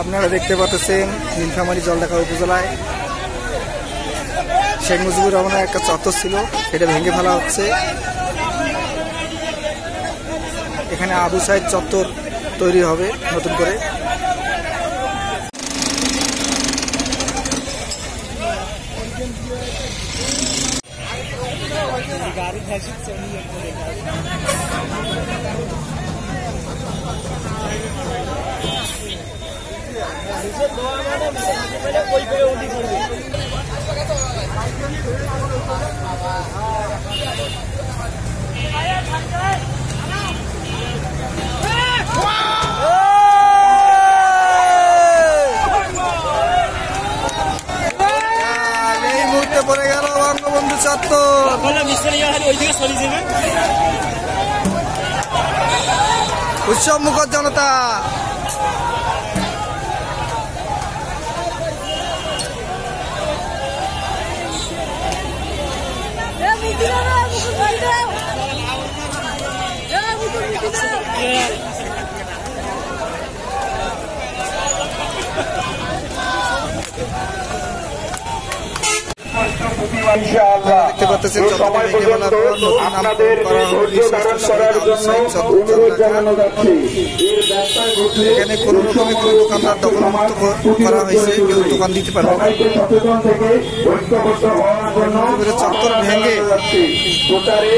আপনারা দেখতে পাচ্ছেন নীলফামারী জলঢাকা উপজেলায় শেখ মুজিবুর রহমানের একটা চত্বর ছিল, সেটা ভেঙে ফেলা হচ্ছে। এখানে আবু সাইদ চত্বর তৈরি হবে নতুন করে। পড়ে গেল বঙ্গবন্ধু চত্বর। উৎসব মুখর জনতা। দেখতে পাচ্ছেন চট্টগ্রামে ভেঙে ফেলার পর নতুন নামকরণ করা হলো। এখানে কোন রকমের কোন দোকানদার দখলমুক্ত করা হয়েছে, কেউ দোকান দিতে পারবে না। চত্বর ভেঙে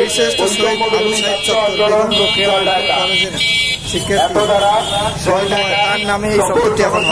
বিশেষ শহীদ আবু সাইদ চত্বর বেগম রোকেয়া কলেজের শিক্ষার্থী তার নামে এই চত্বরটি এখন